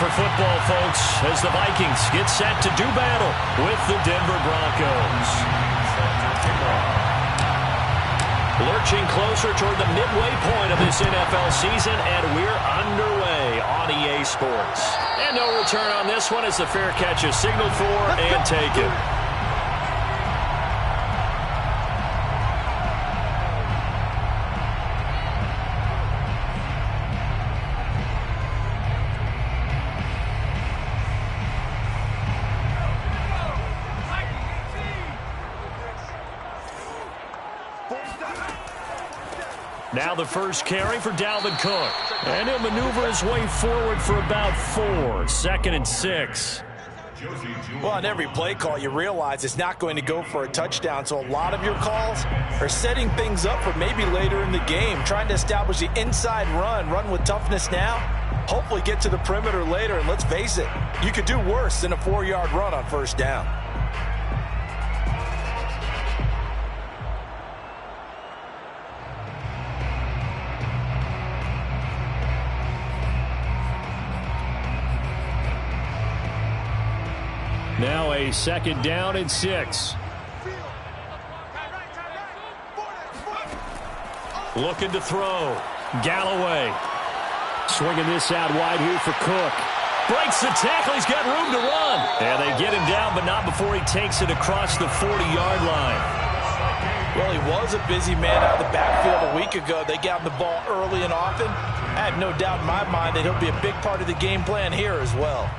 for football, folks, as the Vikings get set to do battle with the Denver Broncos. Lurching closer toward the midway point of this NFL season, and we're underway on EA Sports. And no return on this one as the fair catch is signaled for and taken. Now the first carry for Dalvin Cook. And he'll maneuver his way forward for about 4. 2nd and 6. Well, on every play call, you realize it's not going to go for a touchdown. So a lot of your calls are setting things up for maybe later in the game, trying to establish the inside run with toughness now. Hopefully get to the perimeter later. And let's face it, you could do worse than a 4-yard run on first down. Now a 2nd down and 6. Looking to throw. Galloway. Swinging this out wide here for Cook. Breaks the tackle. He's got room to run. And they get him down, but not before he takes it across the 40-yard line. Well, he was a busy man out of the backfield a week ago. They got him the ball early and often. I have no doubt in my mind that he'll be a big part of the game plan here as well.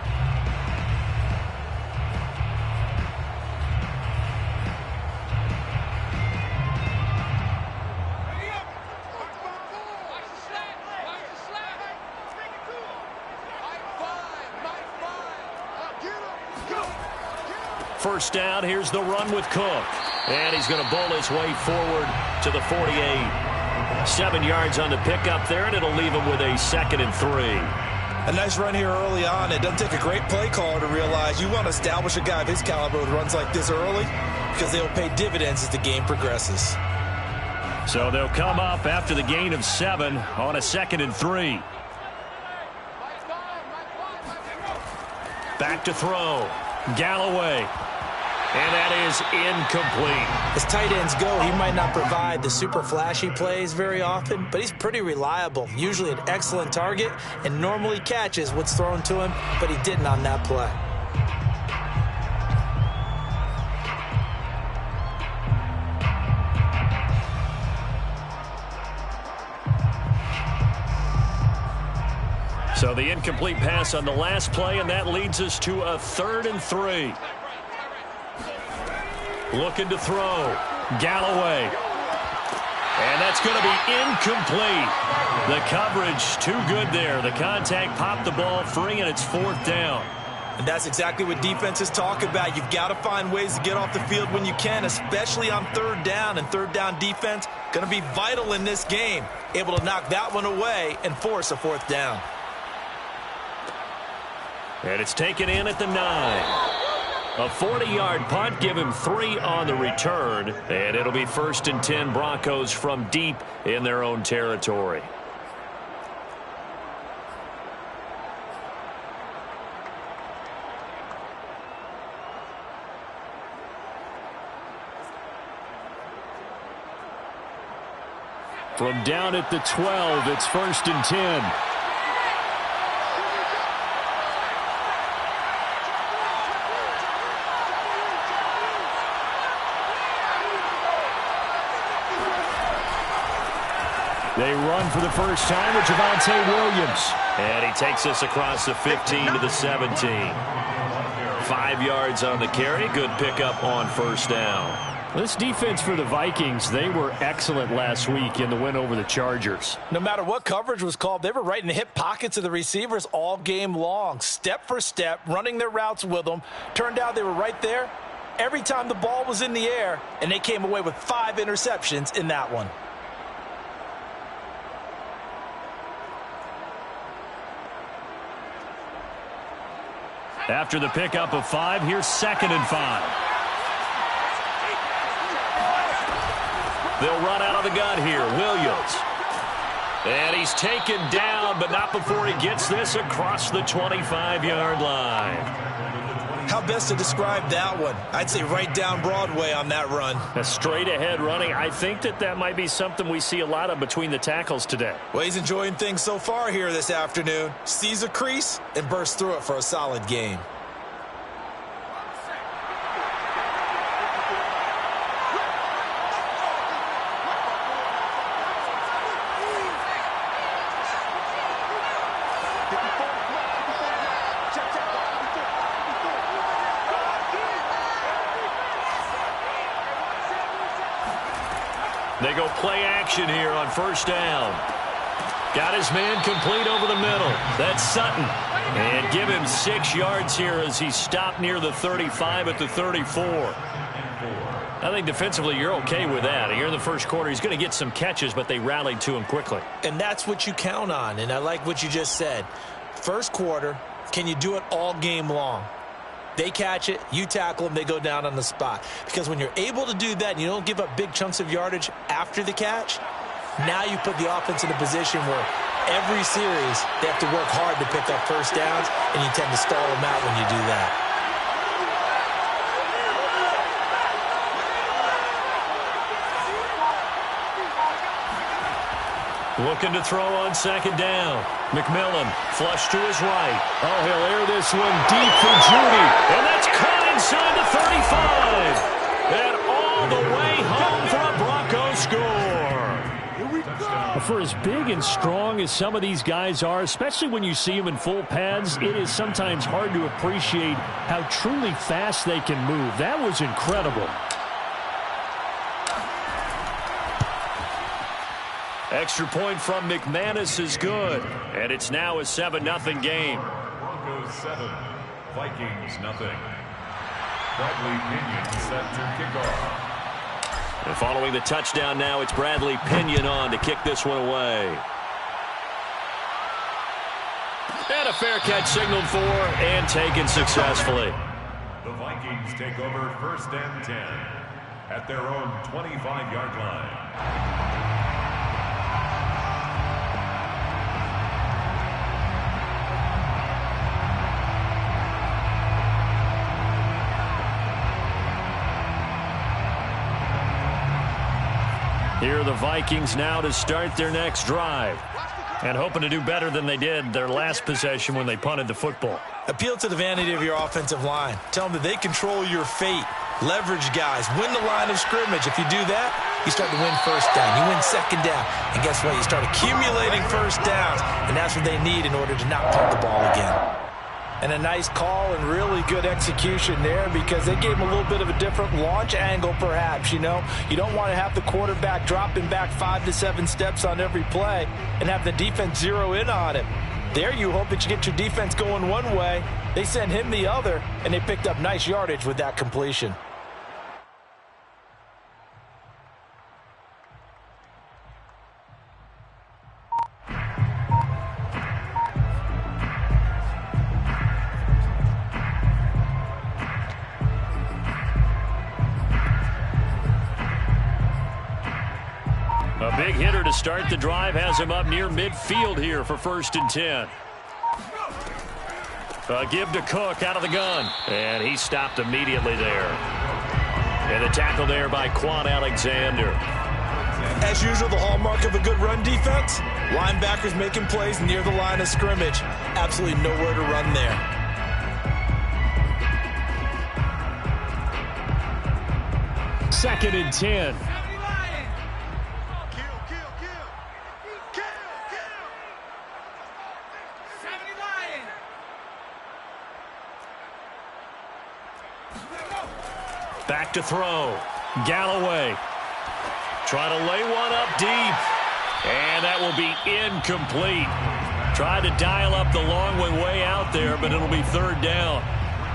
First down, here's the run with Cook. And he's going to bowl his way forward to the 48. 7 yards on the pickup there, and it'll leave him with a 2nd and 3. A nice run here early on. It doesn't take a great play caller to realize you want to establish a guy of his caliber who runs like this early because they'll pay dividends as the game progresses. So they'll come up after the gain of 7 on a 2nd and 3. Back to throw. Galloway. And that is incomplete. As tight ends go, he might not provide the super flashy plays very often, but he's pretty reliable, usually an excellent target, and normally catches what's thrown to him, but he didn't on that play. So the incomplete pass on the last play, and that leads us to a 3rd and 3. Looking to throw. Galloway. And that's going to be incomplete. The coverage too good there. The contact popped the ball free, and it's 4th down. And that's exactly what defenses talk about. You've got to find ways to get off the field when you can, especially on 3rd down. And 3rd down defense going to be vital in this game. Able to knock that one away and force a 4th down. And it's taken in at the 9. A 40-yard punt, give him 3 on the return, and it'll be 1st and 10 Broncos from deep in their own territory. From down at the 12, it's 1st and 10. They run for the first time with Javonte Williams. And he takes us across the 15 to the 17. 5 yards on the carry. Good pickup on 1st down. This defense for the Vikings, they were excellent last week in the win over the Chargers. No matter what coverage was called, they were right in the hip pockets of the receivers all game long. Step for step, running their routes with them. Turned out they were right there every time the ball was in the air, and they came away with 5 interceptions in that one. After the pickup of 5, here's 2nd and 5. They'll run out of the gun here. Williams. And he's taken down, but not before he gets this across the 25-yard line. How best to describe that one? I'd say right down Broadway on that run. A straight-ahead running. I think that might be something we see a lot of between the tackles today. Well, he's enjoying things so far here this afternoon. Sees a crease and bursts through it for a solid gain. They go play action here on first down. Got his man complete over the middle. That's Sutton. And give him 6 yards here as he stopped near the 35 at the 34. I think defensively you're okay with that. Here in the first quarter, he's going to get some catches, but they rallied to him quickly. And that's what you count on, and I like what you just said. First quarter, can you do it all game long? They catch it, you tackle them, they go down on the spot. Because when you're able to do that and you don't give up big chunks of yardage after the catch, now you put the offense in a position where every series they have to work hard to pick up first downs, and you tend to stall them out when you do that. Looking to throw on second down. McMillan, flush to his right. Oh, he'll air this one deep for Judy. And that's caught inside the 35. And all the way home for a Bronco score. For as big and strong as some of these guys are, especially when you see them in full pads, it is sometimes hard to appreciate how truly fast they can move. That was incredible. Extra point from McManus is good. And it's now a 7-0 game. Broncos 7, Vikings nothing. Bradley Pinion set to kick off. And following the touchdown now, it's Bradley Pinion on to kick this one away. And a fair catch signaled for and taken successfully. The Vikings take over first and 10 at their own 25-yard line. Here are the Vikings now to start their next drive. And hoping to do better than they did their last possession when they punted the football. Appeal to the vanity of your offensive line. Tell them that they control your fate. Leverage guys. Win the line of scrimmage. If you do that, you start to win first down. You win second down. And guess what? You start accumulating first downs. And that's what they need in order to not punt the ball again. And a nice call and really good execution there because they gave him a little bit of a different launch angle perhaps, you know. You don't want to have the quarterback dropping back 5 to 7 steps on every play and have the defense zero in on him. There you hope that you get your defense going one way. They sent him the other, and they picked up nice yardage with that completion. A big hitter to start the drive has him up near midfield here for first and 10. Give to Cook out of the gun. And he stopped immediately there. And the tackle there by Quan Alexander. As usual, the hallmark of a good run defense, linebackers making plays near the line of scrimmage. Absolutely nowhere to run there. Second and 10. Back to throw. Galloway. Trying to lay one up deep. And that will be incomplete. Tried to dial up the long one way out there, but it'll be third down.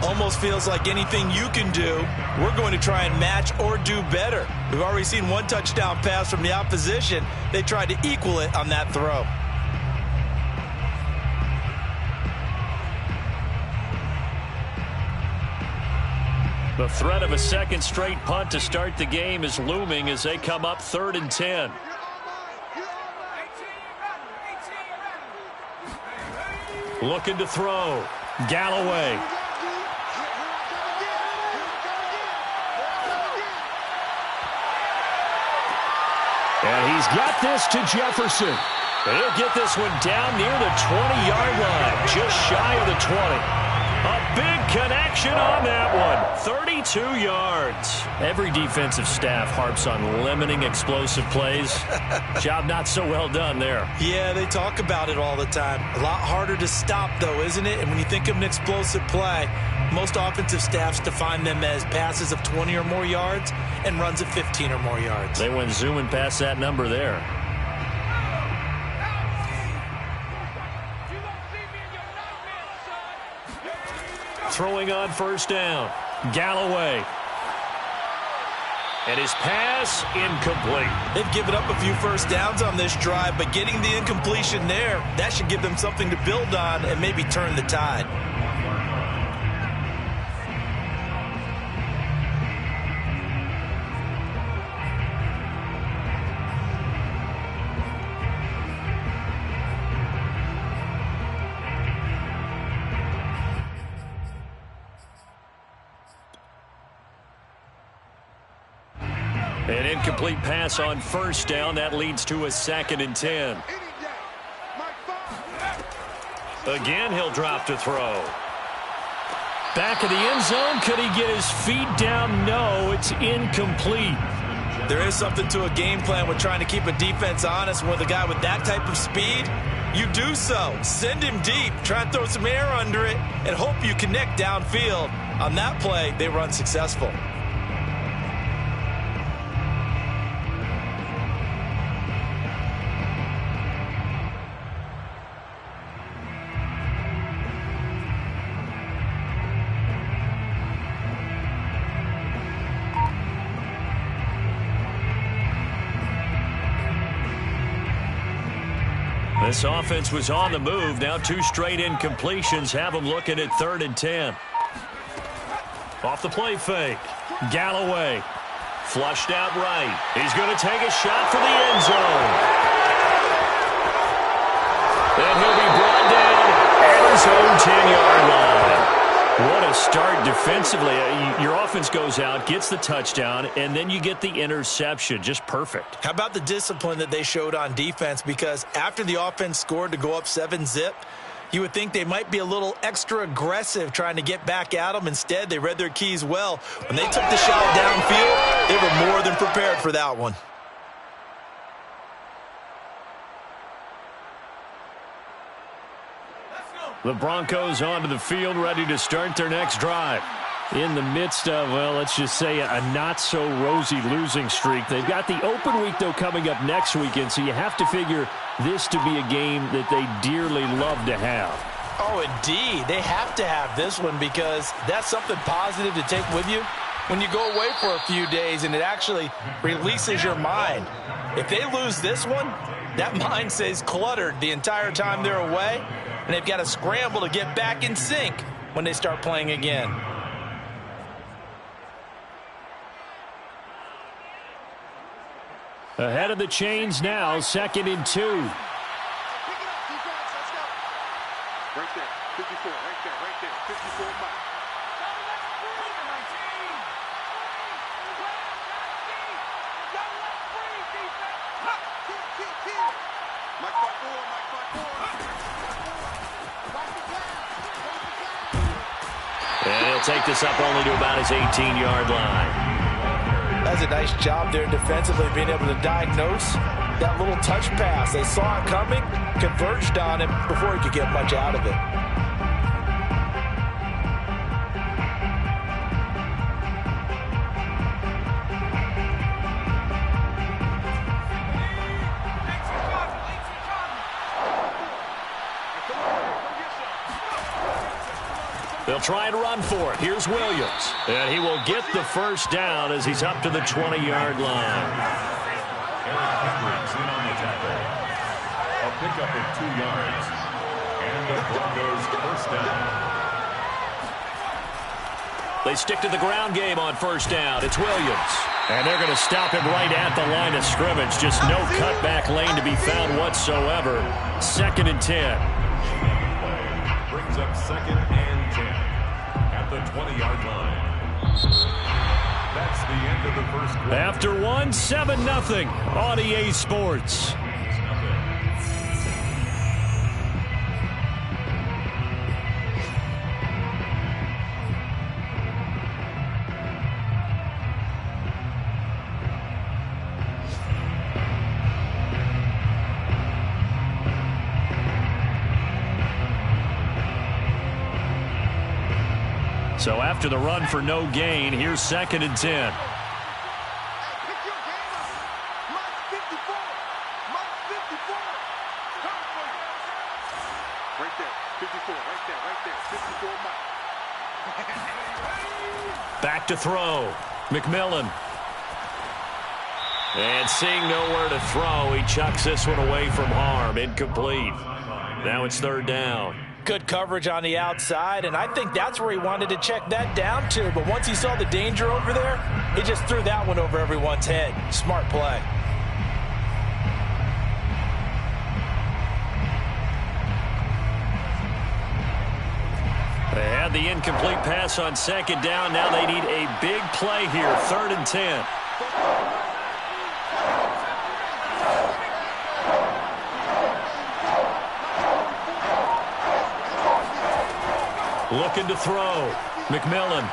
Almost feels like anything you can do, we're going to try and match or do better. We've already seen one touchdown pass from the opposition. They tried to equal it on that throw. The threat of a second straight punt to start the game is looming as they come up third and 10. Looking to throw. Galloway. And he's got this to Jefferson. And he'll get this one down near the 20-yard line, just shy of the 20. A big connection on that one. 32 yards. Every defensive staff harps on limiting explosive plays. Job not so well done there. Yeah, they talk about it all the time. A lot harder to stop, though, isn't it? And when you think of an explosive play, most offensive staffs define them as passes of 20 or more yards and runs of 15 or more yards. They went zooming past that number there. Throwing on first down. Galloway. And his pass incomplete. They've given up a few first downs on this drive, but getting the incompletion there, that should give them something to build on and maybe turn the tide. An incomplete pass on first down. That leads to a 2nd and 10. Again, he'll drop to throw. Back of the end zone. Could he get his feet down? No, it's incomplete. There is something to a game plan with trying to keep a defense honest. With a guy with that type of speed, you do so. Send him deep. Try and throw some air under it and hope you connect downfield. On that play, they were unsuccessful. This offense was on the move. Now 2 straight incompletions have them looking at 3rd and 10. Off the play fake. Galloway. Flushed out right. He's going to take a shot for the end zone. And he'll be brought down at his own 10-yard line. What a start defensively. Your offense goes out, gets the touchdown, and then you get the interception. Just perfect. How about the discipline that they showed on defense? Because after the offense scored to go up 7-zip, you would think they might be a little extra aggressive trying to get back at them. Instead, they read their keys well. When they took the shot downfield, they were more than prepared for that one. The Broncos onto the field, ready to start their next drive. In the midst of, well, let's just say a not-so-rosy losing streak. They've got the open week, though, coming up next weekend, so you have to figure this to be a game that they dearly love to have. Oh, indeed. They have to have this one because that's something positive to take with you when you go away for a few days, and it actually releases your mind. If they lose this one, that mind stays cluttered the entire time they're away, and they've got to scramble to get back in sync when they start playing again. Ahead of the chains now, 2nd and 2. Right there, 54, right there, 54 Mike. And he'll take this up only to about his 18-yard line. That's a nice job there defensively, being able to diagnose that little touch pass. They saw it coming, converged on it before he could get much out of it. They'll try and run for it. Here's Williams. And he will get the first down as he's up to the 20-yard line. Eric Hendricks in on the tackle. A pickup of 2 yards. And the Broncos first down. They stick to the ground game on first down. It's Williams. And they're going to stop him right at the line of scrimmage. Just no cutback lane to be found whatsoever. 2nd and 10. 2nd and 10 at the 20-yard line. That's the end of the first quarter. After one, 7-0 on EA Sports. So after the run for no gain, here's 2nd and 10. Right there, 54, right there, 54 miles. Back to throw. McMillan. And seeing nowhere to throw, he chucks this one away from harm. Incomplete. Now it's 3rd down. Good coverage on the outside, and I think that's where he wanted to check that down to. But once he saw the danger over there, he just threw that one over everyone's head. Smart play. They had the incomplete pass on 2nd down. Now they need a big play here. 3rd and 10. Looking to throw. McMillan.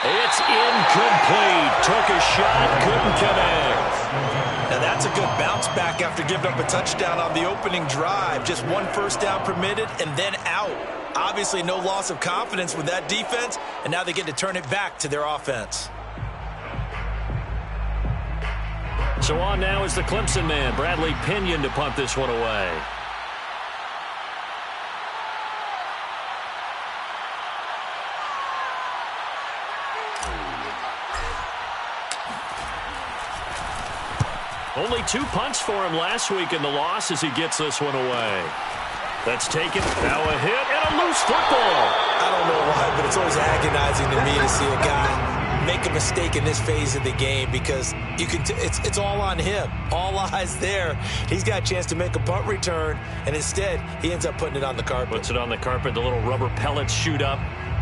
It's incomplete. Took a shot, couldn't connect. Now that's a good bounce back after giving up a touchdown on the opening drive. Just 1 first down permitted and then out. Obviously no loss of confidence with that defense, and now they get to turn it back to their offense. So on now is the Clemson man, Bradley Pinion, to punt this one away. Only 2 punts for him last week in the loss as he gets this one away. That's taken. Now a hit and a loose football. I don't know why, but it's always agonizing to me to see a guy make a mistake in this phase of the game because you can. It's all on him. All eyes there. He's got a chance to make a punt return, and instead he ends up putting it on the carpet. Puts it on the carpet. The little rubber pellets shoot up.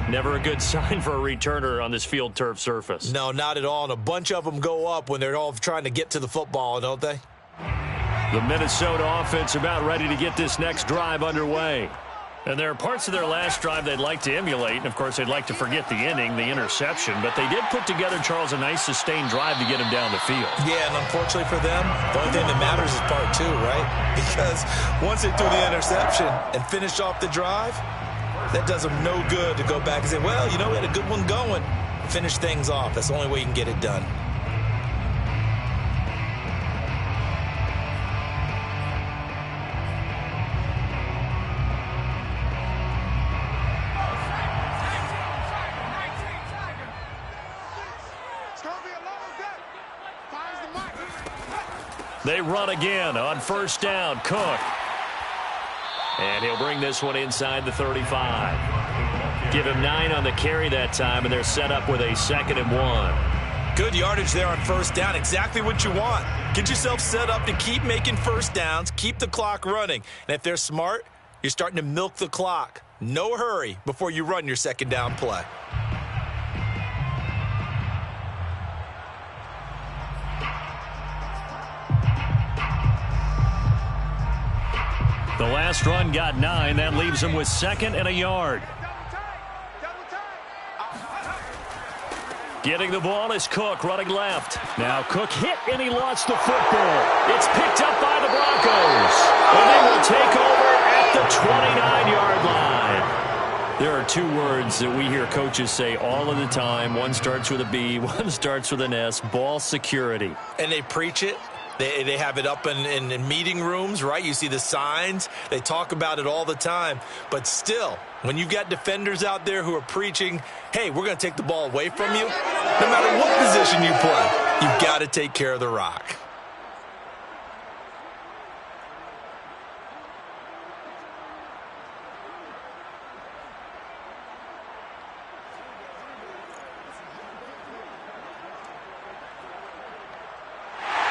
Never a good sign for a returner on this field turf surface. No, not at all. And a bunch of them go up when they're all trying to get to the football, don't they? The Minnesota offense about ready to get this next drive underway. And there are parts of their last drive they'd like to emulate. And, of course, they'd like to forget the inning, the interception. But they did put together, Charles, a nice sustained drive to get him down the field. Yeah, and unfortunately for them, the only thing that matters is part 2, right? Because once they threw the interception and finished off the drive, that does them no good to go back and say, well, you know, we had a good one going. Finish things off. That's the only way you can get it done. They run again on 1st down. Cook. And he'll bring this one inside the 35. Give him 9 on the carry that time, and they're set up with a 2nd and 1. Good yardage there on 1st down. Exactly what you want. Get yourself set up to keep making 1st downs, keep the clock running. And if they're smart, you're starting to milk the clock. No hurry before you run your 2nd down play. The last run got 9. That leaves him with 2nd and a yard. Getting the ball is Cook running left. Now Cook hit and he lost the football. It's picked up by the Broncos. And they will take over at the 29-yard line. There are 2 words that we hear coaches say all of the time. One starts with a B, one starts with an S. Ball security. And they preach it. They have it up in meeting rooms, right? You see the signs. They talk about it all the time. But still, when you've got defenders out there who are preaching, hey, we're going to take the ball away from you, no matter what position you play, you've got to take care of the rock.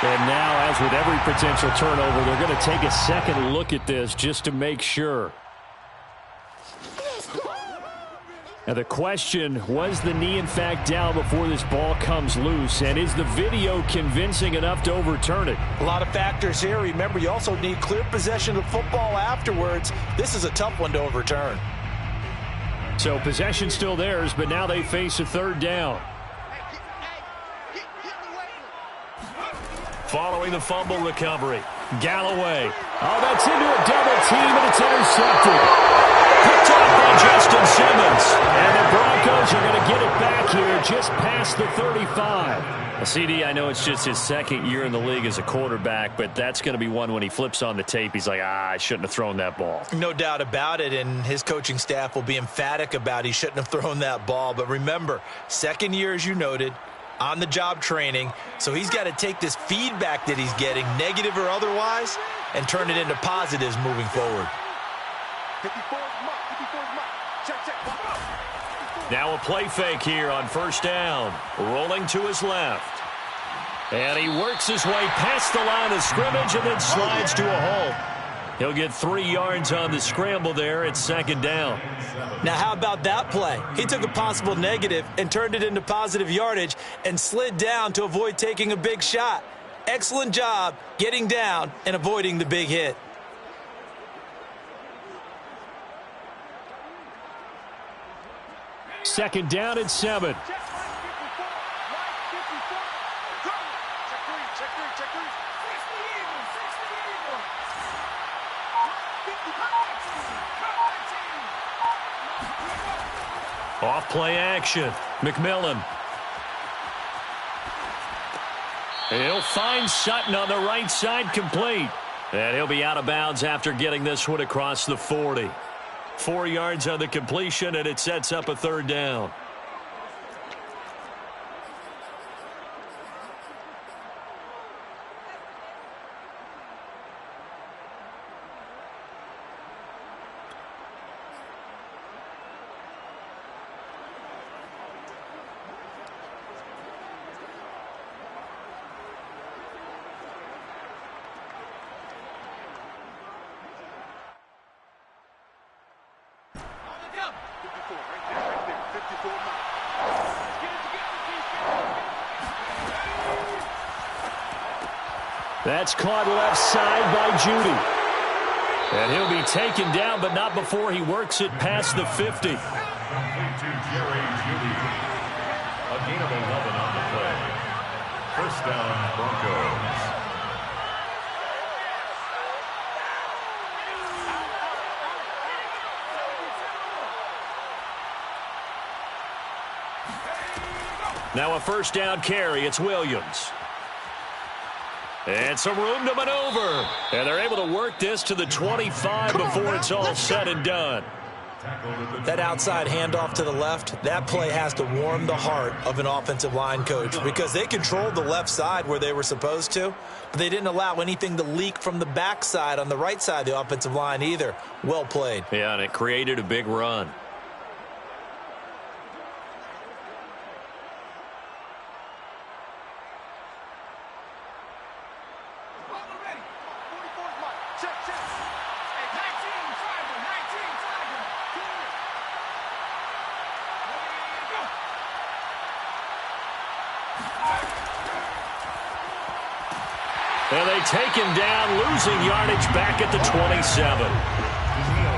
And now knows with every potential turnover, they're going to take a second look at this just to make sure. Now the question, was the knee in fact down before this ball comes loose? And is the video convincing enough to overturn it? A lot of factors here. Remember, you also need clear possession of football afterwards. This is a tough one to overturn. So possession still theirs, but now they face a third down. Following the fumble recovery, Galloway. Oh, that's into a double team, and it's intercepted. Picked up by Justin Simmons. And the Broncos are going to get it back here just past the 35. CD, I know it's just his second year in the league as a quarterback, but that's going to be one when he flips on the tape. He's like, I shouldn't have thrown that ball. No doubt about it, and his coaching staff will be emphatic about he shouldn't have thrown that ball. But remember, second year, as you noted, on-the-job training, so he's got to take this feedback that he's getting, negative or otherwise, and turn it into positives moving forward. Now a play fake here on first down. Rolling to his left. And he works his way past the line of scrimmage and then slides to a halt. He'll get 3 yards on the scramble there at second down. Now, how about that play? He took a possible negative and turned it into positive yardage and slid down to avoid taking a big shot. Excellent job getting down and avoiding the big hit. Second down and 7. Off play action. McMillan. He'll find Sutton on the right side, complete. And he'll be out of bounds after getting this one across the 40. 4 yards on the completion, and it sets up a third down. That's caught left side by Judy. And he'll be taken down, but not before he works it past the 50. To Jerry Judy. A gain of 11 on the play. First down, Broncos. Now a first down carry. It's Williams. And some room to maneuver. And they're able to work this to the 25 before it's all said and done. That outside handoff to the left, that play has to warm the heart of an offensive line coach because they controlled the left side where they were supposed to, but they didn't allow anything to leak from the backside on the right side of the offensive line either. Well played. Yeah, and it created a big run. And they take him down, losing yardage back at the 27.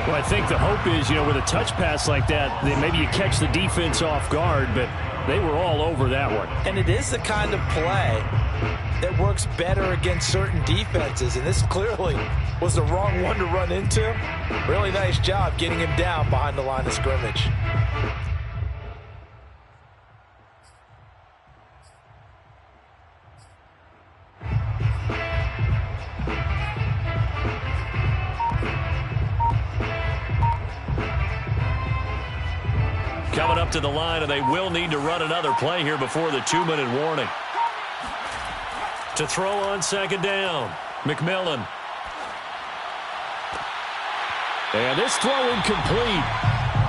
Well, I think the hope is, with a touch pass like that, then maybe you catch the defense off guard, but they were all over that one. And it is the kind of play that works better against certain defenses, and this clearly was the wrong one to run into. Really nice job getting him down behind the line of scrimmage. Coming up to the line, and they will need to run another play here before the 2-minute warning. To throw on second down, McMillan. And this throw incomplete.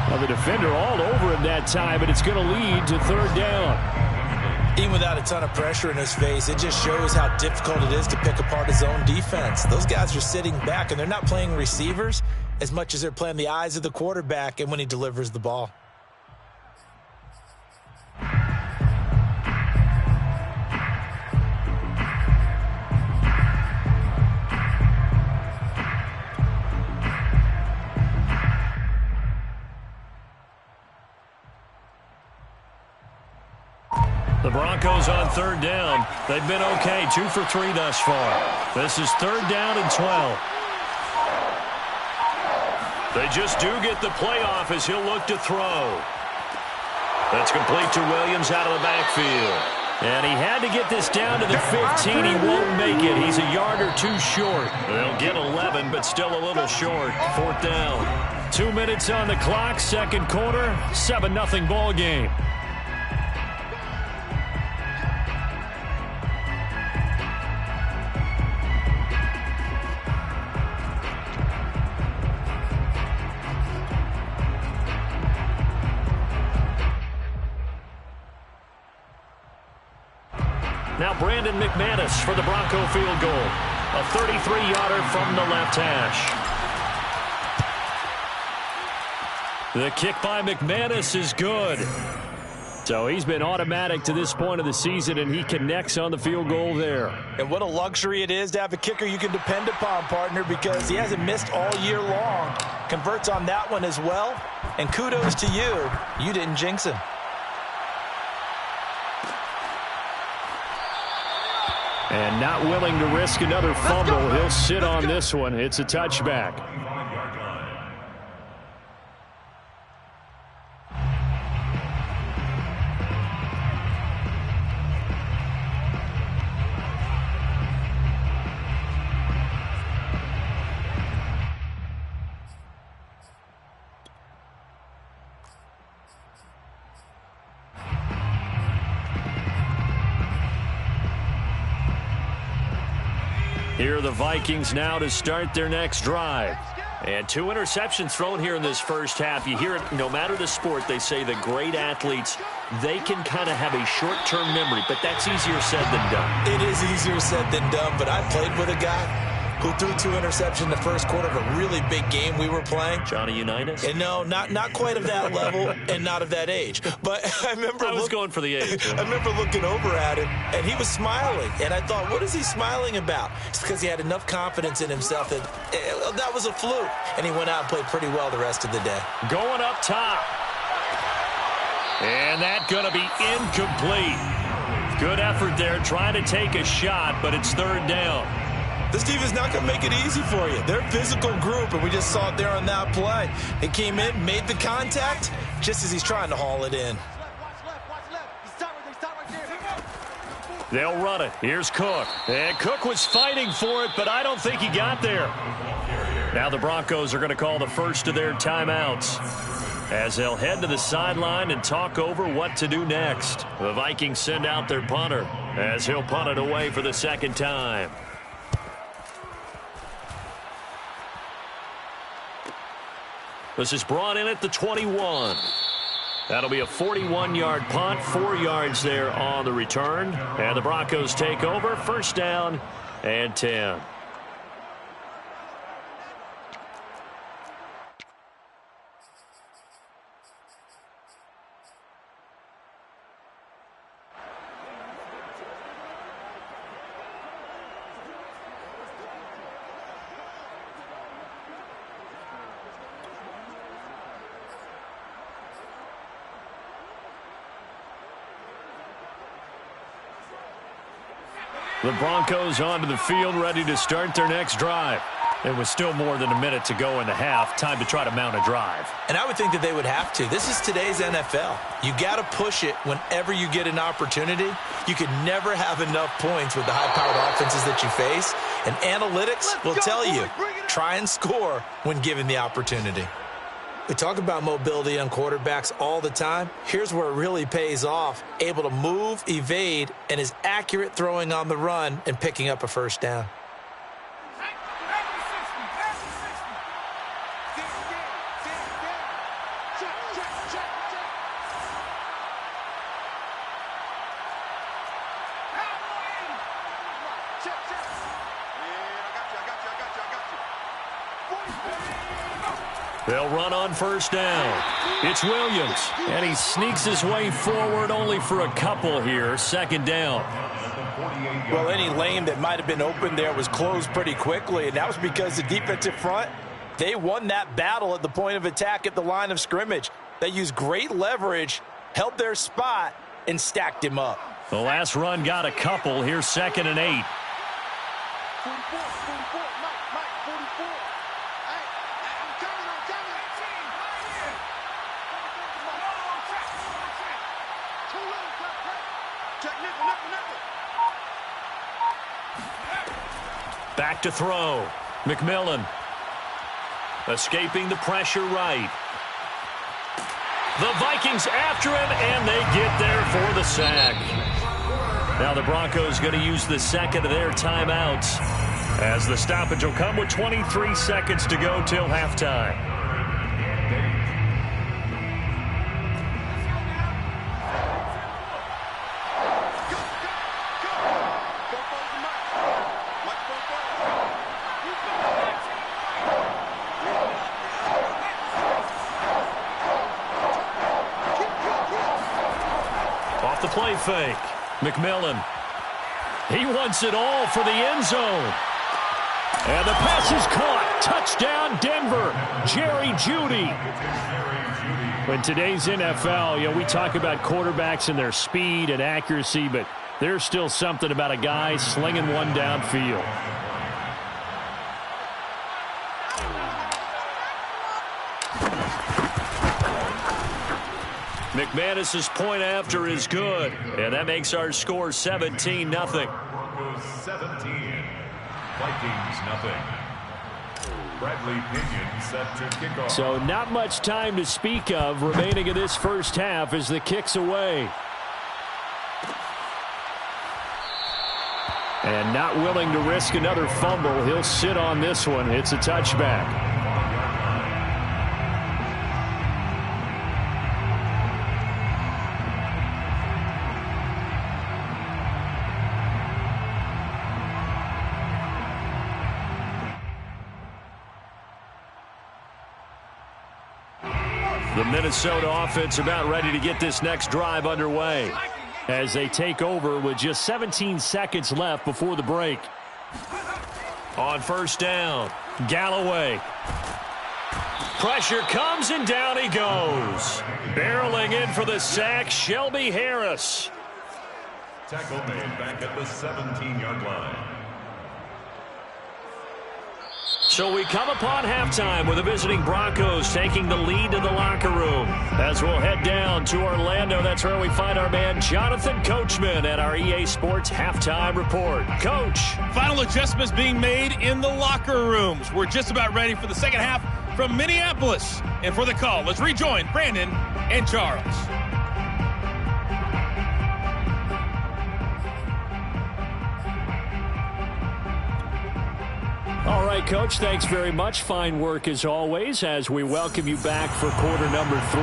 Well, the defender all over him that time, but it's going to lead to third down. Even without a ton of pressure in his face, it just shows how difficult it is to pick apart his own defense. Those guys are sitting back, and they're not playing receivers as much as they're playing the eyes of the quarterback and when he delivers the ball. The Broncos on third down. They've been okay, 2 for 3 thus far. This is third down and 12. They just do get the playoff as he'll look to throw. That's complete to Williams out of the backfield. And he had to get this down to the 15. He won't make it. He's a yard or two short. They'll get 11, but still a little short. Fourth down. 2 minutes on the clock, second quarter, 7-0 ball game. Now Brandon McManus for the Bronco field goal. A 33-yarder from the left hash. The kick by McManus is good. So he's been automatic to this point of the season, and he connects on the field goal there. And what a luxury it is to have a kicker you can depend upon, partner, because he hasn't missed all year long. Converts on that one as well. And kudos to you. You didn't jinx him. And not willing to risk another fumble. He'll sit on this one. It's a touchback. Here are the Vikings now to start their next drive. And 2 interceptions thrown here in this first half. You hear it, no matter the sport, they say the great athletes, they can kind of have a short-term memory, but that's easier said than done. It is easier said than done, but I played with a guy who threw 2 interceptions in the first quarter of a really big game we were playing. Johnny Unitas? And no, not quite of that level and not of that age. But I remember I was going for the age. I remember looking over at him, and he was smiling. And I thought, what is he smiling about? It's because he had enough confidence in himself that that was a fluke. And he went out and played pretty well the rest of the day. Going up top. And that's going to be incomplete. Good effort there, trying to take a shot, but it's third down. This team is not going to make it easy for you. They're a physical group, and we just saw it there on that play. They came in, made the contact, just as he's trying to haul it in. They'll run it. Here's Cook. And Cook was fighting for it, but I don't think he got there. Now the Broncos are going to call the first of their timeouts as they'll head to the sideline and talk over what to do next. The Vikings send out their punter as he'll punt it away for the second time. This is brought in at the 21. That'll be a 41-yard punt, 4 yards there on the return. And the Broncos take over, first down and 10. The Broncos onto the field, ready to start their next drive. It was still more than a minute to go in the half. Time to try to mount a drive. And I would think that they would have to. This is today's NFL. You got to push it whenever you get an opportunity. You could never have enough points with the high-powered offenses that you face. And analytics will tell you, try and score when given the opportunity. We talk about mobility on quarterbacks all the time. Here's where it really pays off. Able to move, evade, and is accurate throwing on the run and picking up a first down. They'll run on first down. It's Williams, and he sneaks his way forward only for a couple here. Second down. Well, any lane that might have been open there was closed pretty quickly, and that was because the defensive front, they won that battle at the point of attack at the line of scrimmage. They used great leverage, held their spot, and stacked him up. The last run got a couple. Here's 2nd and 8. 44, 44, Mike, 44. Hey, I'm coming. Too low, check nickel. Back to throw. McMillan. Escaping the pressure right. The Vikings after him, and they get there for the sack. Now the Broncos going to use the second of their timeouts, as the stoppage will come with 23 seconds to go till halftime. Off the play fake. McMillan. He wants it all for the end zone. And the pass is caught. Touchdown, Denver. Jerry Jeudy. In today's NFL, we talk about quarterbacks and their speed and accuracy, but there's still something about a guy slinging one downfield. McManus's point after is good, and that makes our score 17-0. Broncos 17, Vikings nothing. Bradley Pinion set to kick off. So not much time to speak of remaining in this first half as the kick's away. And not willing to risk another fumble, he'll sit on this one. It's a touchback. The Minnesota offense about ready to get this next drive underway as they take over with just 17 seconds left before the break. On first down, Galloway. Pressure comes and down he goes. Barreling in for the sack, Shelby Harris. Tackle made back at the 17-yard line. So we come upon halftime with the visiting Broncos taking the lead to the locker room. As we'll head down to Orlando, that's where we find our man Jonathan Coachman at our EA Sports Halftime Report. Coach. Final adjustments being made in the locker rooms. We're just about ready for the second half from Minneapolis. And for the call, let's rejoin Brandon and Charles. All right, Coach, thanks very much. Fine work as always as we welcome you back for quarter number 3.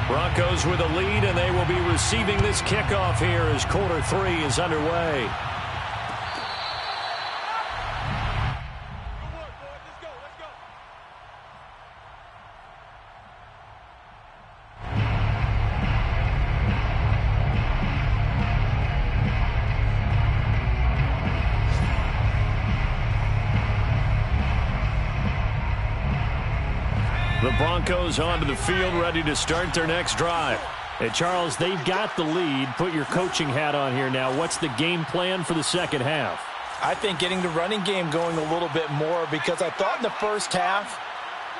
Broncos with a lead, and they will be receiving this kickoff here as quarter 3 is underway. The Broncos onto the field, ready to start their next drive. And Charles, they've got the lead. Put your coaching hat on here now. What's the game plan for the second half? I think getting the running game going a little bit more, because I thought in the first half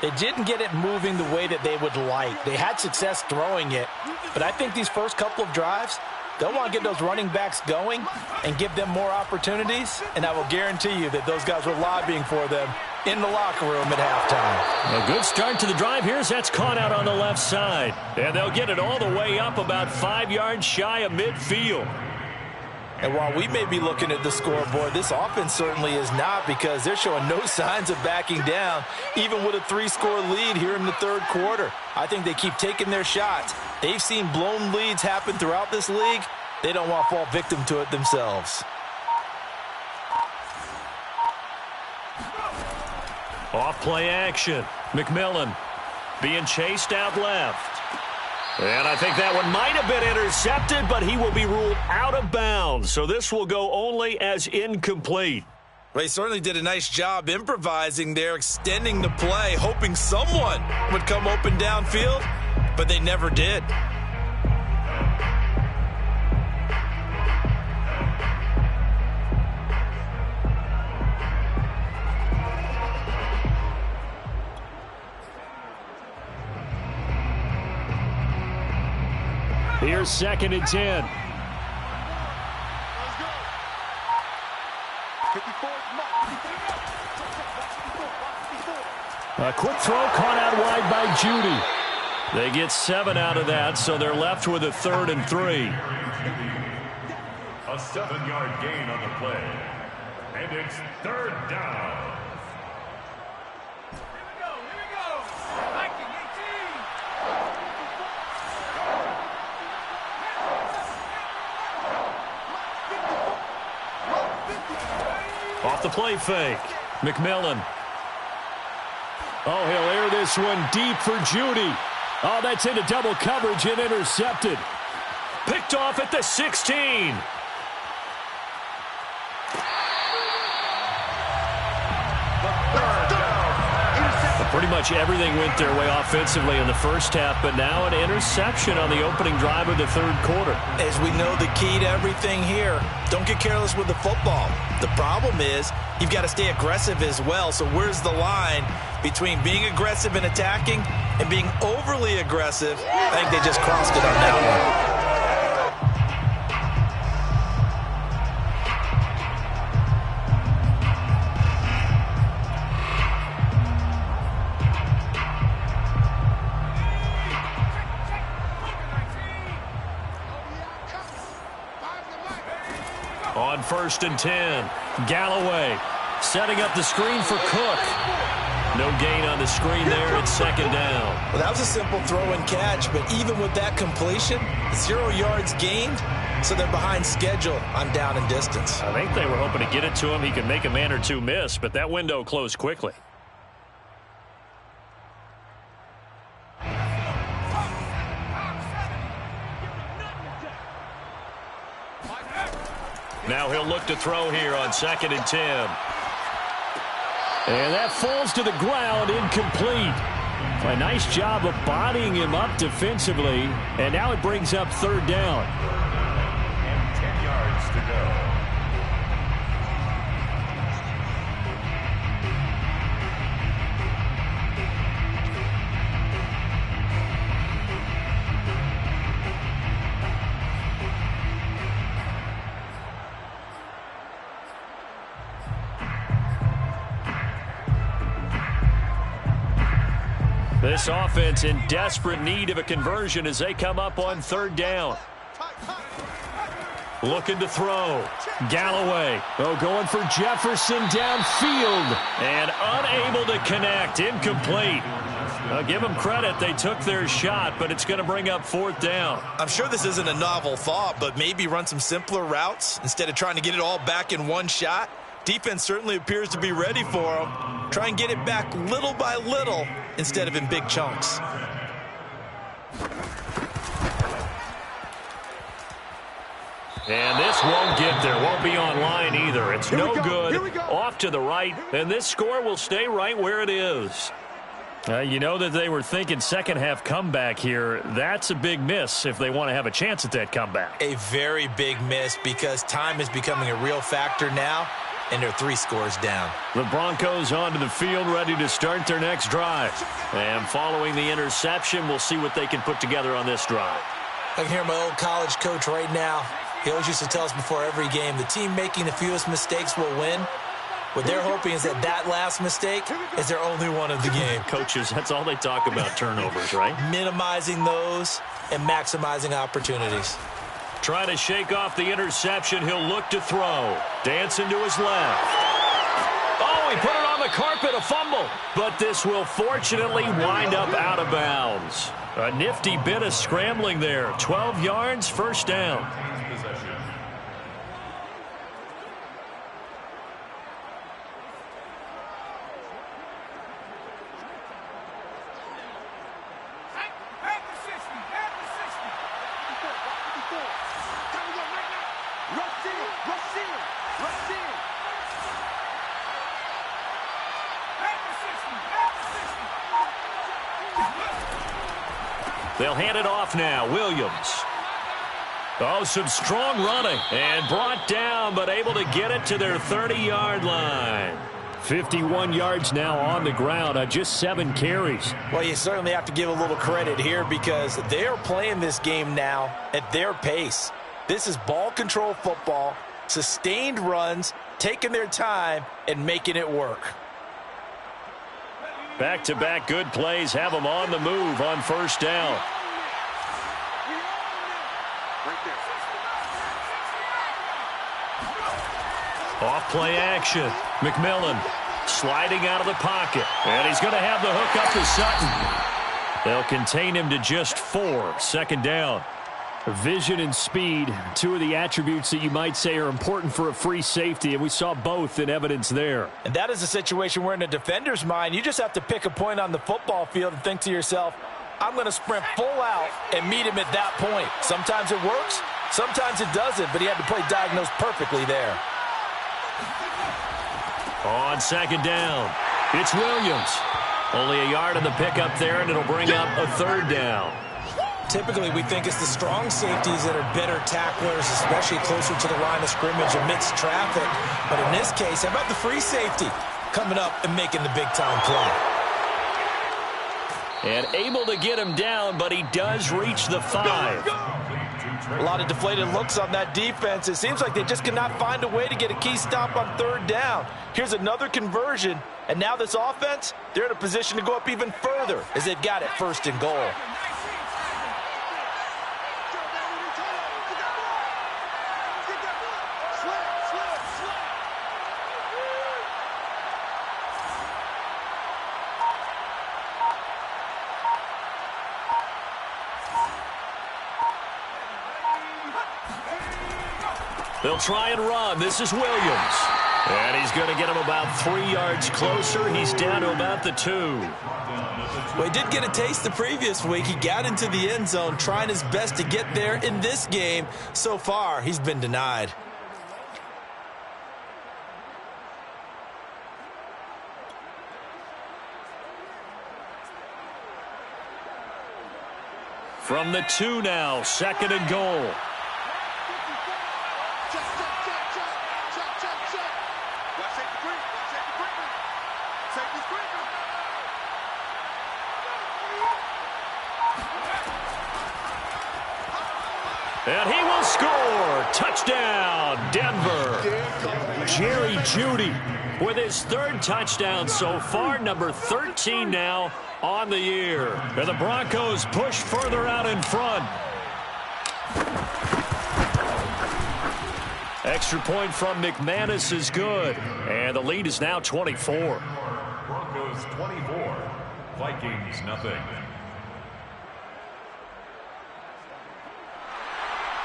they didn't get it moving the way that they would like. They had success throwing it, but I think these first couple of drives, they'll want to get those running backs going and give them more opportunities, and I will guarantee you that those guys were lobbying for them in the locker room at halftime. A good start to the drive here as that's caught out on the left side. And they'll get it all the way up about 5 yards shy of midfield. And while we may be looking at the scoreboard, this offense certainly is not, because they're showing no signs of backing down, even with a 3-score lead here in the third quarter. I think they keep taking their shots. They've seen blown leads happen throughout this league. They don't want to fall victim to it themselves. Off play action. McMillan being chased out left. And I think that one might have been intercepted, but he will be ruled out of bounds. So this will go only as incomplete. Well, he certainly did a nice job improvising there, extending the play, hoping someone would come open downfield, but they never did. Here's 2nd and 10. Let's go. 54 is A quick throw caught out wide by Judy. They get 7 out of that, so they're left with a 3rd and 3. A 7-yard gain on the play. And it's 3rd down. Off the play fake. McMillan. Oh, he'll air this one deep for Judy. Oh, that's into double coverage and intercepted. Picked off at the 16. Pretty much everything went their way offensively in the first half, but now an interception on the opening drive of the 3rd quarter. As we know, the key to everything here, don't get careless with the football. The problem is you've got to stay aggressive as well. So where's the line between being aggressive and attacking and being overly aggressive? I think they just crossed it on that one. On 1st and 10, Galloway setting up the screen for Cook. No gain on the screen there. It's 2nd down. Well, that was a simple throw and catch, but even with that completion, 0 yards gained, so they're behind schedule on down and distance. I think they were hoping to get it to him. He could make a man or two miss, but that window closed quickly. Now he'll look to throw here on 2nd and 10. And that falls to the ground, incomplete. A nice job of bodying him up defensively. And now it brings up 3rd down. And 10 yards to go. This offense in desperate need of a conversion as they come up on 3rd down. Looking to throw. Galloway. Oh, going for Jefferson downfield. And unable to connect. Incomplete. Give them credit. They took their shot, but it's going to bring up 4th down. I'm sure this isn't a novel thought, but maybe run some simpler routes instead of trying to get it all back in one shot. Defense certainly appears to be ready for them. Try and get it back little by little instead of in big chunks. And this won't get there. Won't be online either. It's no good. Off to the right. And this score will stay right where it is. You know that they were thinking second half comeback here. That's a big miss if they want to have a chance at that comeback. A very big miss because time is becoming a real factor now. And they're 3 scores down. The Broncos onto the field, ready to start their next drive. And following the interception, we'll see what they can put together on this drive. I can hear my old college coach right now. He always used to tell us before every game, the team making the fewest mistakes will win. What they're hoping is that that last mistake is their only one of the game. Coaches, that's all they talk about, turnovers, right? Minimizing those and maximizing opportunities. Trying to shake off the interception. He'll look to throw. Dancing to his left. Oh, he put it on the carpet, a fumble. But this will fortunately wind up out of bounds. A nifty bit of scrambling there. 12 yards, 1st down. They'll hand it off now. Williams. Oh, some strong running. And brought down, but able to get it to their 30-yard line. 51 yards now on the ground on just 7 carries. Well, you certainly have to give a little credit here because they're playing this game now at their pace. This is ball control football, sustained runs, taking their time, and making it work. Back-to-back good plays have them on the move on first down. Off play action. McMillan sliding out of the pocket. And he's going to have the hook up to Sutton. They'll contain him to just 4. Second down. Vision and speed, 2 of the attributes that you might say are important for a free safety, and we saw both in evidence there. And that is a situation where in a defender's mind, you just have to pick a point on the football field and think to yourself, I'm going to sprint full out and meet him at that point. Sometimes it works, sometimes it doesn't, but he had to play diagnosed perfectly there. On second down, it's Williams. Only a yard on the pickup there, and it'll bring up a third down. Typically, we think it's the strong safeties that are better tacklers, especially closer to the line of scrimmage amidst traffic. But in this case, how about the free safety coming up and making the big-time play? And able to get him down, but he does reach the 5. A lot of deflated looks on that defense. It seems like they just cannot find a way to get a key stop on third down. Here's another conversion, and now this offense, they're in a position to go up even further as they've got it first and goal. They'll try and run. This is Williams. And he's going to get him about 3 yards closer. He's down to about the 2. Well, he did get a taste the previous week. He got into the end zone, trying his best to get there in this game. So far, he's been denied. From the 2 now, second and goal. And he will score. Touchdown, Denver. Jerry Jeudy with his 3rd touchdown so far, number 13 now on the year. And the Broncos push further out in front. Extra point from McManus is good. And the lead is now 24. Broncos 24, Vikings nothing.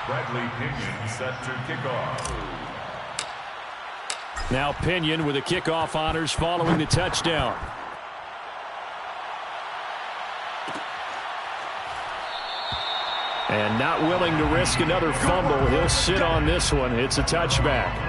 Bradley Pinion set to kick off. Now Pinion with the kickoff honors following the touchdown. And not willing to risk another fumble. He'll sit on this one. It's a touchback.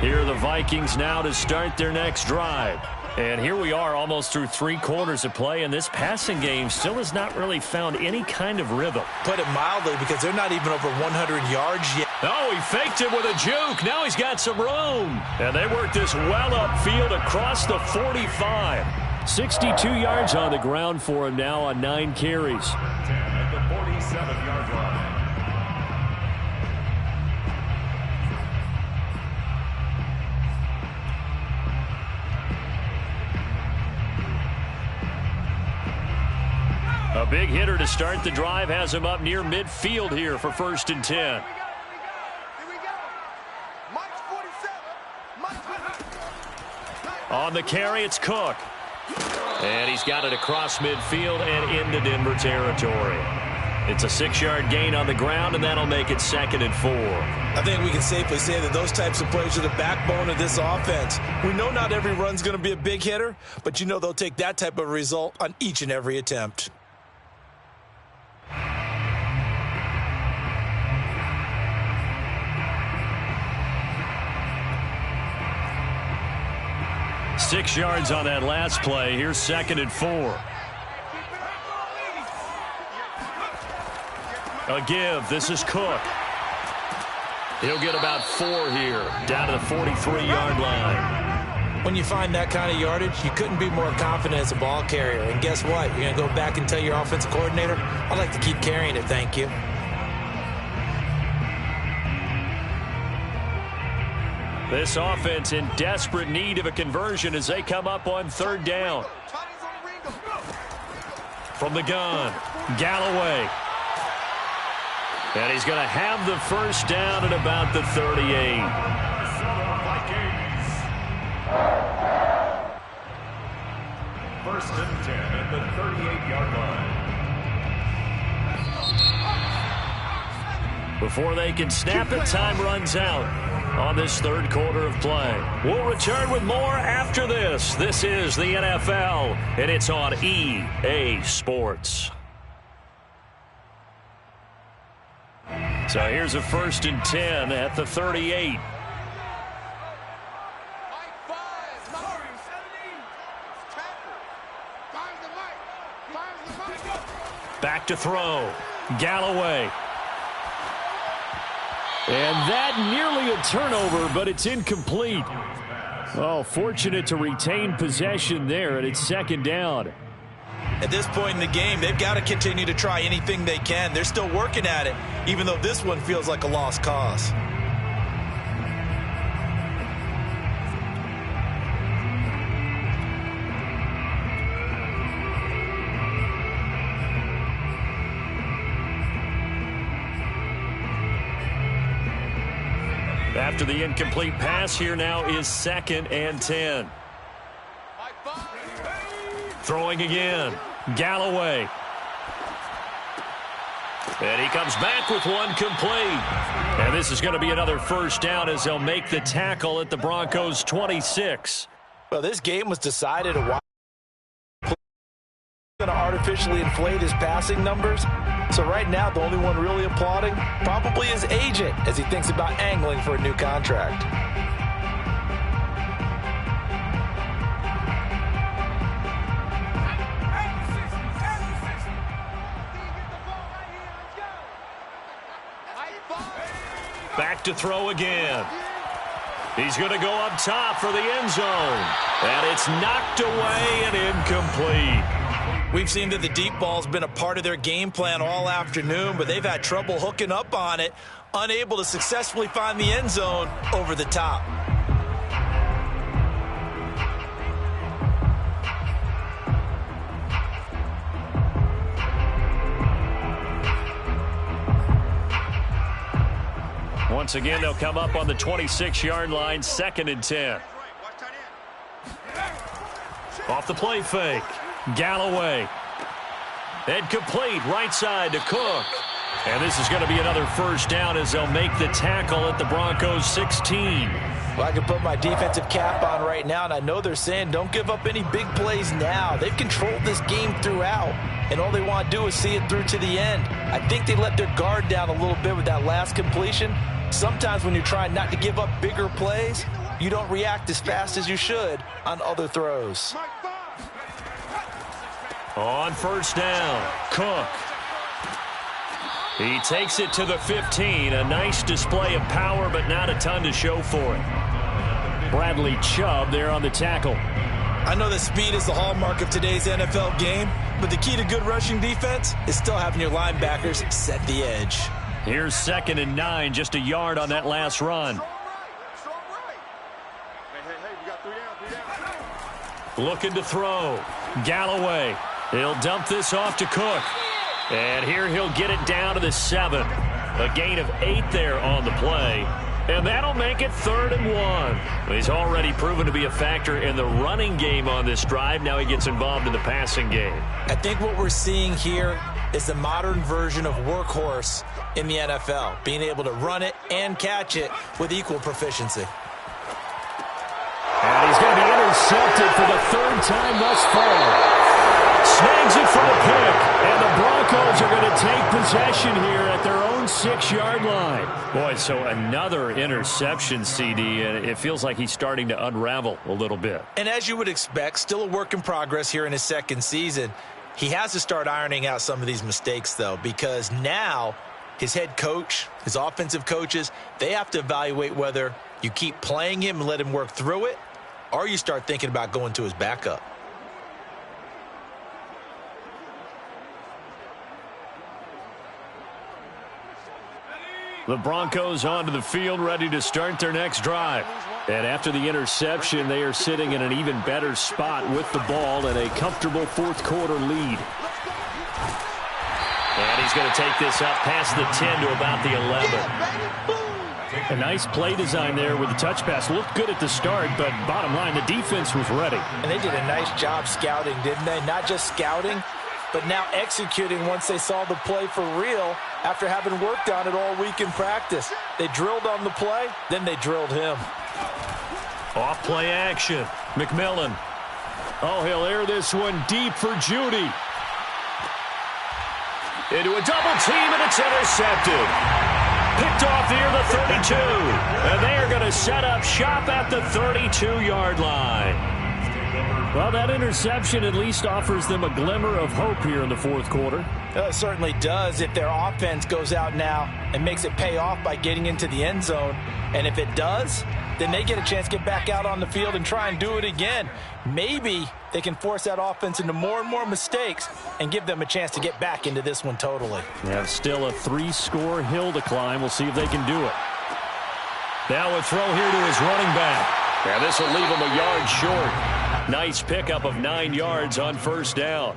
Here are the Vikings now to start their next drive. And here we are almost through 3 quarters of play, and this passing game still has not really found any kind of rhythm. Put it mildly, because they're not even over 100 yards yet. Oh, he faked it with a juke. Now he's got some room. And they work this well upfield across the 45. 62 yards on the ground for him now on 9 carries. 10 at the 47-yard line. A big hitter to start the drive has him up near midfield here for 1st and 10. On the carry, it's Cook. And he's got it across midfield and into Denver territory. It's a 6-yard gain on the ground, and that'll make it 2nd and 4. I think we can safely say that those types of plays are the backbone of this offense. We know not every run's going to be a big hitter, but you know they'll take that type of result on each and every attempt. Six yards on that last play. Here's 2nd and 4. A give. This is Cook. He'll get about 4 here, down to the 43-yard line. When you find that kind of yardage, you couldn't be more confident as a ball carrier. And guess what? You're going to go back and tell your offensive coordinator, I'd like to keep carrying it, thank you. This offense in desperate need of a conversion as they come up on 3rd down. From the gun, Galloway. And he's going to have the first down at about the 38. First and 10 at the 38-yard line. Before they can snap it, time runs out on this 3rd quarter of play. We'll return with more after this. This is the NFL, and it's on EA Sports. So here's a 1st and 10 at the 38. Back to throw. Galloway. And that nearly a turnover, but it's incomplete. Oh, fortunate to retain possession there, and it's 2nd down. At this point in the game, they've got to continue to try anything they can. They're still working at it, even though this one feels like a lost cause. After the incomplete pass, here now is 2nd and 10. Throwing again. Galloway. And he comes back with one complete. And this is going to be another first down as they'll make the tackle at the Broncos' 26. Well, this game was decided a while ago. Going to artificially inflate his passing numbers. So right now, the only one really applauding probably his agent as he thinks about angling for a new contract. Back to throw again. He's going to go up top for the end zone. And it's knocked away and incomplete. We've seen that the deep ball's been a part of their game plan all afternoon, but they've had trouble hooking up on it, unable to successfully find the end zone over the top. Once again, they'll come up on the 26-yard line, 2nd and 10. Off the play fake. Galloway. And complete right side to Cook. And this is going to be another first down as they'll make the tackle at the Broncos' 16. Well, I can put my defensive cap on right now, and I know they're saying don't give up any big plays now. They've controlled this game throughout, and all they want to do is see it through to the end. I think they let their guard down a little bit with that last completion. Sometimes when you're trying not to give up bigger plays, you don't react as fast as you should on other throws. On first down, Cook. He takes it to the 15. A nice display of power, but not a ton to show for it. Bradley Chubb there on the tackle. I know that speed is the hallmark of today's NFL game, but the key to good rushing defense is still having your linebackers set the edge. Here's 2nd and 9, just a yard on that last run. Looking to throw. Galloway. He'll dump this off to Cook. And here he'll get it down to the 7. A gain of 8 there on the play. And that'll make it 3rd and 1. He's already proven to be a factor in the running game on this drive. Now he gets involved in the passing game. I think what we're seeing here is the modern version of workhorse in the NFL, being able to run it and catch it with equal proficiency. And he's going to be intercepted for the third time thus far. Snags it for the pick, and the Broncos are going to take possession here at their own 6-yard line. Boy, so another interception, CD, and it feels like he's starting to unravel a little bit. And as you would expect, still a work in progress here in his second season. He has to start ironing out some of these mistakes, though, because now his head coach, his offensive coaches, they have to evaluate whether you keep playing him and let him work through it, or you start thinking about going to his backup. The Broncos onto the field, ready to start their next drive. And after the interception, they are sitting in an even better spot with the ball and a comfortable fourth-quarter lead. And he's going to take this up past the 10 to about the 11. A nice play design there with the touch pass. Looked good at the start, but bottom line, the defense was ready. And they did a nice job scouting, didn't they? Not just scouting, but now executing once they saw the play for real after having worked on it all week in practice. They drilled on the play, then they drilled him. Off play action. McMillan. Oh, he'll air this one deep for Judy. Into a double team, and it's intercepted. Picked off near the 32. And they are going to set up shop at the 32-yard line. Well, that interception at least offers them a glimmer of hope here in the fourth quarter. It certainly does if their offense goes out now and makes it pay off by getting into the end zone. And if it does, then they get a chance to get back out on the field and try and do it again. Maybe they can force that offense into more and more mistakes and give them a chance to get back into this one totally. Yeah, still a 3-score hill to climb. We'll see if they can do it. Now a throw here to his running back. Yeah, this will leave him a yard short. Nice pickup of 9 yards on first down.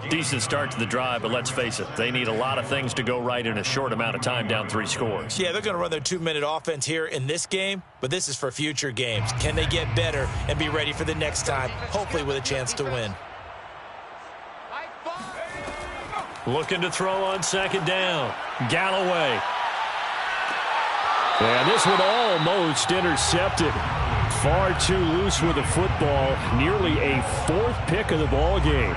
Decent start to the drive, but let's face it, they need a lot of things to go right in a short amount of time, down 3 scores. Yeah, they're going to run their 2-minute offense here in this game, but this is for future games. Can they get better and be ready for the next time, hopefully with a chance to win? Looking to throw on second down. Galloway. And this one almost intercepted. Far too loose with the football. Nearly a 4th pick of the ball game.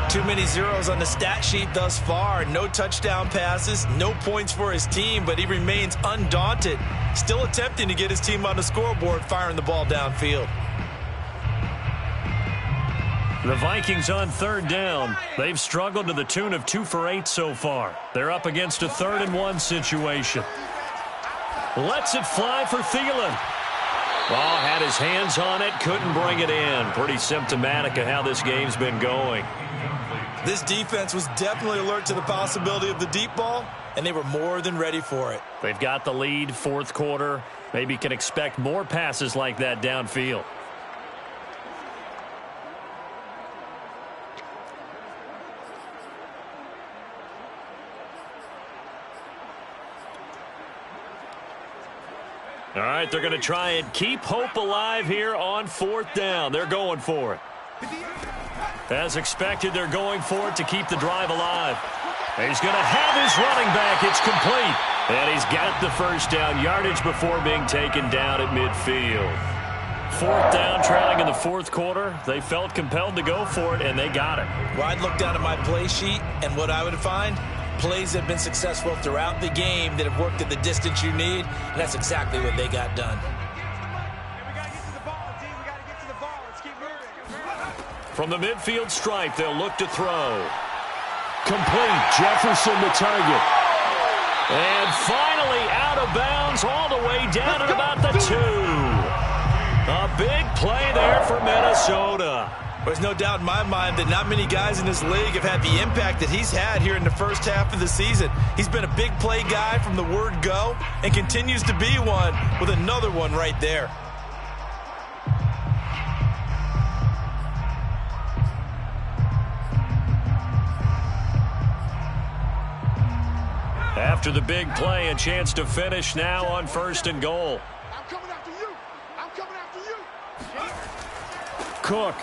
Too many zeros on the stat sheet thus far. No touchdown passes, no points for his team, but he remains undaunted. Still attempting to get his team on the scoreboard, firing the ball downfield. The Vikings on third down. They've struggled to the tune of 2 for 8 so far. They're up against a 3rd-and-1 situation. Lets it fly for Thielen. Oh, had his hands on it, couldn't bring it in. Pretty symptomatic of how this game's been going. This defense was definitely alert to the possibility of the deep ball, and they were more than ready for it. They've got the lead, 4th quarter. Maybe can expect more passes like that downfield. All right, they're going to try and keep hope alive here on 4th down. They're going for it. As expected, they're going for it to keep the drive alive. He's going to have his running back. It's complete. And he's got the first down yardage before being taken down at midfield. 4th down, trailing in the 4th quarter. They felt compelled to go for it, and they got it. Well, I'd look down at my play sheet, and what I would find, plays that have been successful throughout the game that have worked at the distance you need, and that's exactly what they got done. From the midfield stripe, they'll look to throw. Complete. Jefferson the target. And finally out of bounds all the way down at about the 2. A big play there for Minnesota. There's no doubt in my mind that not many guys in this league have had the impact that he's had here in the first half of the season. He's been a big play guy from the word go and continues to be one with another one right there. After the big play, a chance to finish now on 1st and goal. I'm coming after you. I'm coming after you. Cook.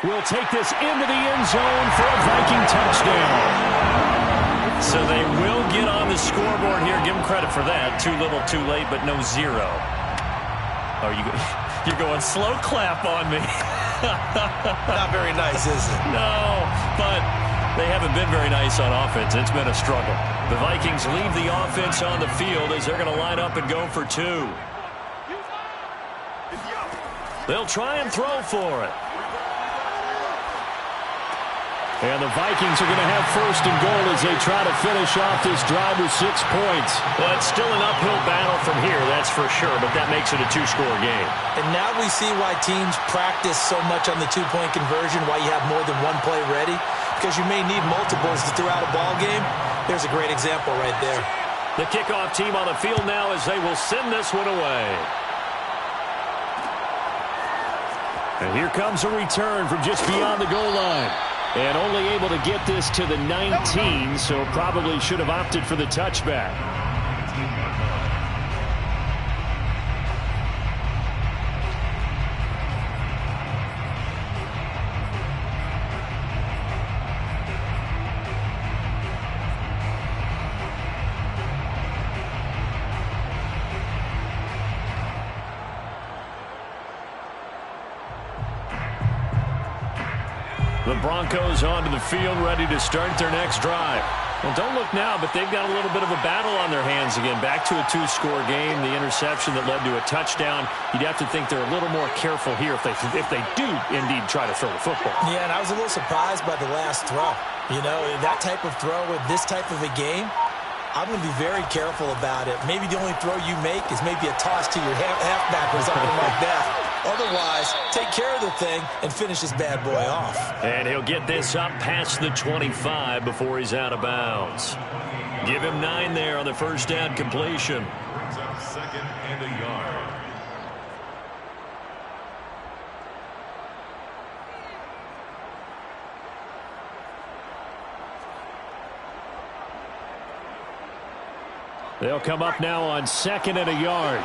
will take this into the end zone for a Viking touchdown. So they will get on the scoreboard here. Give them credit for that. Too little, too late, but no zero. Oh, you're going slow clap on me. Not very nice, is it? No, but they haven't been very nice on offense. It's been a struggle. The Vikings leave the offense on the field as they're going to line up and go for two. They'll try and throw for it. And the Vikings are going to have first and goal as they try to finish off this drive with 6 points. Well, it's still an uphill battle from here, that's for sure, but that makes it a two-score game. And now we see why teams practice so much on the two-point conversion, why you have more than one play ready, because you may need multiples to throw out a ball game. There's a great example right there. The kickoff team on the field now as they will send this one away. And here comes a return from just beyond the goal line. And only able to get this to the 19, so probably should have opted for the touchback. The Broncos onto the field, ready to start their next drive. Well, don't look now, but they've got a little bit of a battle on their hands again. Back to a two-score game. The interception that led to a touchdown. You'd have to think they're a little more careful here if they do indeed try to throw the football. Yeah, and I was a little surprised by the last throw. You know, that type of throw in this type of a game, I'm going to be very careful about it. Maybe the only throw you make is maybe a toss to your halfback or something like that. Otherwise, take care of the thing and finish this bad boy off. And he'll get this up past the 25 before he's out of bounds. Give him 9 there on the first down completion. Brings up 2nd and a yard. They'll come up now on 2nd and a yard.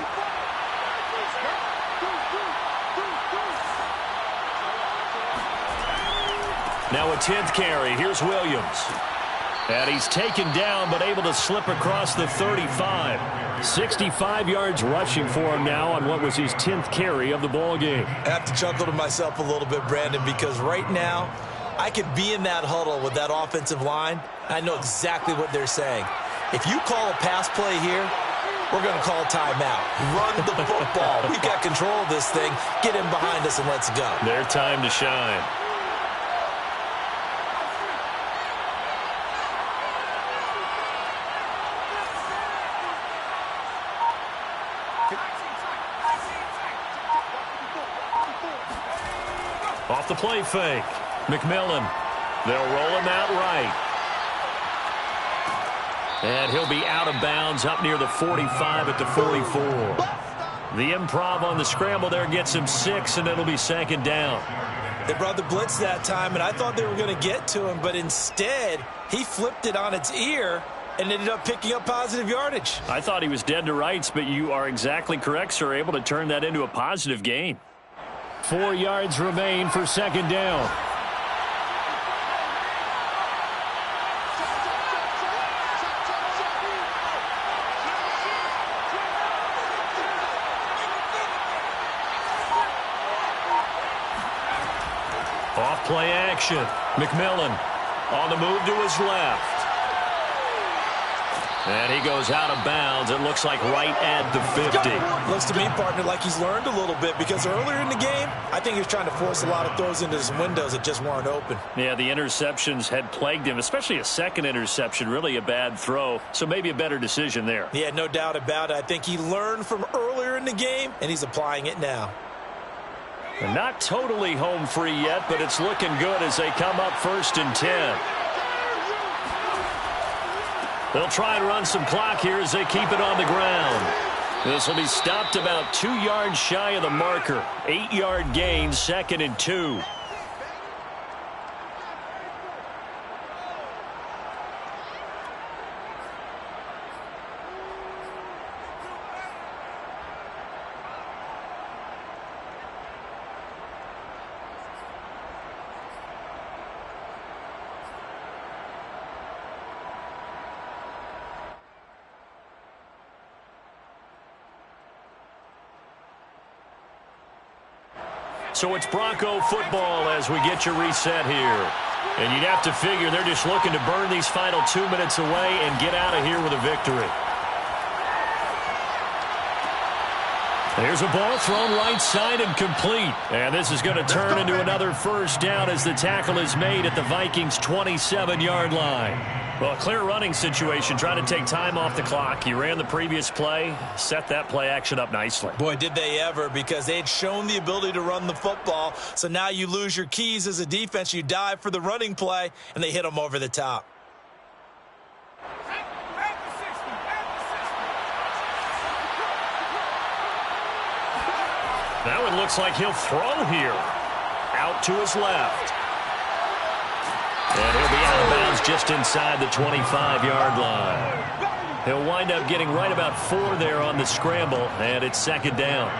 Now a 10th carry. Here's Williams. And he's taken down but able to slip across the 35. 65 yards rushing for him now on what was his 10th carry of the ball game. I have to chuckle to myself a little bit, Brandon, because right now I could be in that huddle with that offensive line. I know exactly what they're saying. If you call a pass play here, we're going to call timeout. Run the football. We've got control of this thing. Get in behind us and let's go. Their time to shine. Off the play fake. McMillan. They'll roll him out right. And he'll be out of bounds up near the 45 at the 44. The improv on the scramble there gets him 6, and it'll be 2nd down. They brought the blitz that time, and I thought they were going to get to him, but instead he flipped it on its ear and ended up picking up positive yardage. I thought he was dead to rights, but you are exactly correct, sir. Able to turn that into a positive gain. 4 yards remain for 2nd down. Off play action. McMillan on the move to his left. And he goes out of bounds. It looks like right at the 50. Looks to me, partner, like he's learned a little bit because earlier in the game, I think he was trying to force a lot of throws into some windows that just weren't open. Yeah, the interceptions had plagued him, especially a second interception, really a bad throw. So maybe a better decision there. Yeah, no doubt about it. I think he learned from earlier in the game, and he's applying it now. They're not totally home free yet, but it's looking good as they come up 1st and 10. They'll try and run some clock here as they keep it on the ground. This will be stopped about 2 yards shy of the marker. 8-yard gain, 2nd and 2. So it's Bronco football as we get you reset here. And you'd have to figure they're just looking to burn these final 2 minutes away and get out of here with a victory. There's a ball thrown right side and complete. And this is going to turn into another first down as the tackle is made at the Vikings' 27-yard line. Well, a clear running situation, trying to take time off the clock. He ran the previous play, set that play action up nicely. Boy, did they ever, because they had shown the ability to run the football. So now you lose your keys as a defense. You dive for the running play, and they hit them over the top. Now it looks like he'll throw here. Out to his left. And he'll be out of bounds just inside the 25-yard line. He'll wind up getting right about 4 there on the scramble, and it's second down.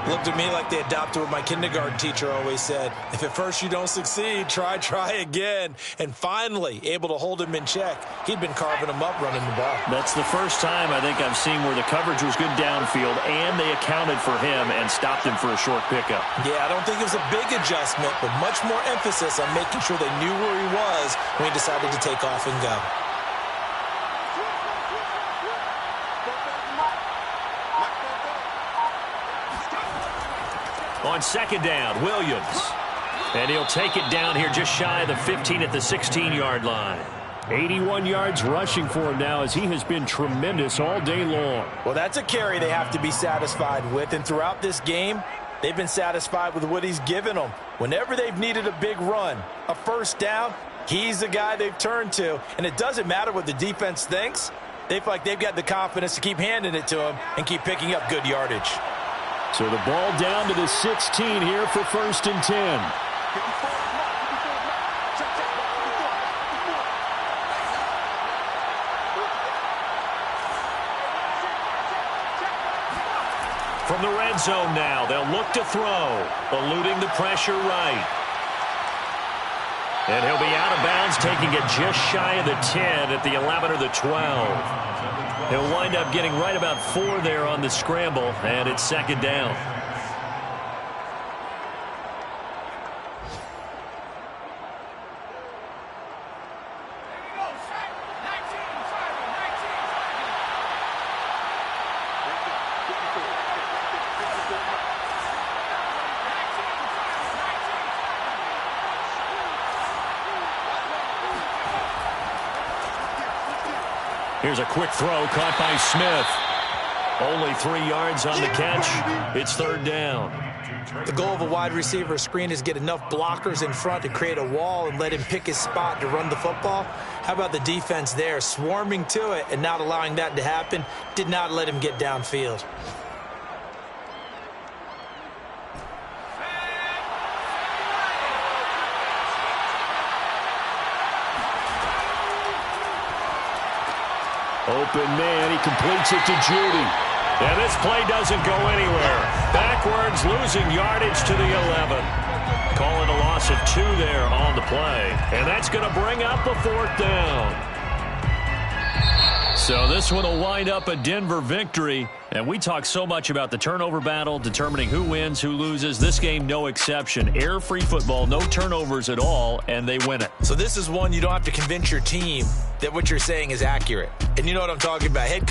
Looked to me like they adopted what my kindergarten teacher always said. If at first you don't succeed, try again. And finally, able to hold him in check. He'd been carving him up running the ball. That's the first time I think I've seen where the coverage was good downfield, and they accounted for him and stopped him for a short pickup. Yeah, I don't think it was a big adjustment, but much more emphasis on making sure they knew where he was when he decided to take off and go. On second down, Williams. And he'll take it down here just shy of the 15 at the 16-yard line. 81 yards rushing for him now as he has been tremendous all day long. Well, that's a carry they have to be satisfied with. And throughout this game, they've been satisfied with what he's given them. Whenever they've needed a big run, a first down, he's the guy they've turned to. And it doesn't matter what the defense thinks. They feel like they've got the confidence to keep handing it to him and keep picking up good yardage. So the ball down to the 16 here for 1st and 10. From the red zone now, they'll look to throw, eluding the pressure right. And he'll be out of bounds, taking it just shy of the 10 at the 11 or the 12. He'll wind up getting right about 4 there on the scramble, and it's second down. Here's a quick throw caught by Smith. Only 3 yards on the catch. It's third down. The goal of a wide receiver screen is get enough blockers in front to create a wall and let him pick his spot to run the football. How about the defense there, swarming to it and not allowing that to happen? Did not let him get downfield. Open man, he completes it to Judy. And this play doesn't go anywhere. Backwards, losing yardage to the 11. Calling a loss of 2 there on the play. And that's going to bring up a 4th down. So this one will wind up a Denver victory. And we talk so much about the turnover battle, determining who wins, who loses. This game, no exception. Error-free football, no turnovers at all, and they win it. So this is one you don't have to convince your team that what you're saying is accurate. And you know what I'm talking about. Head coach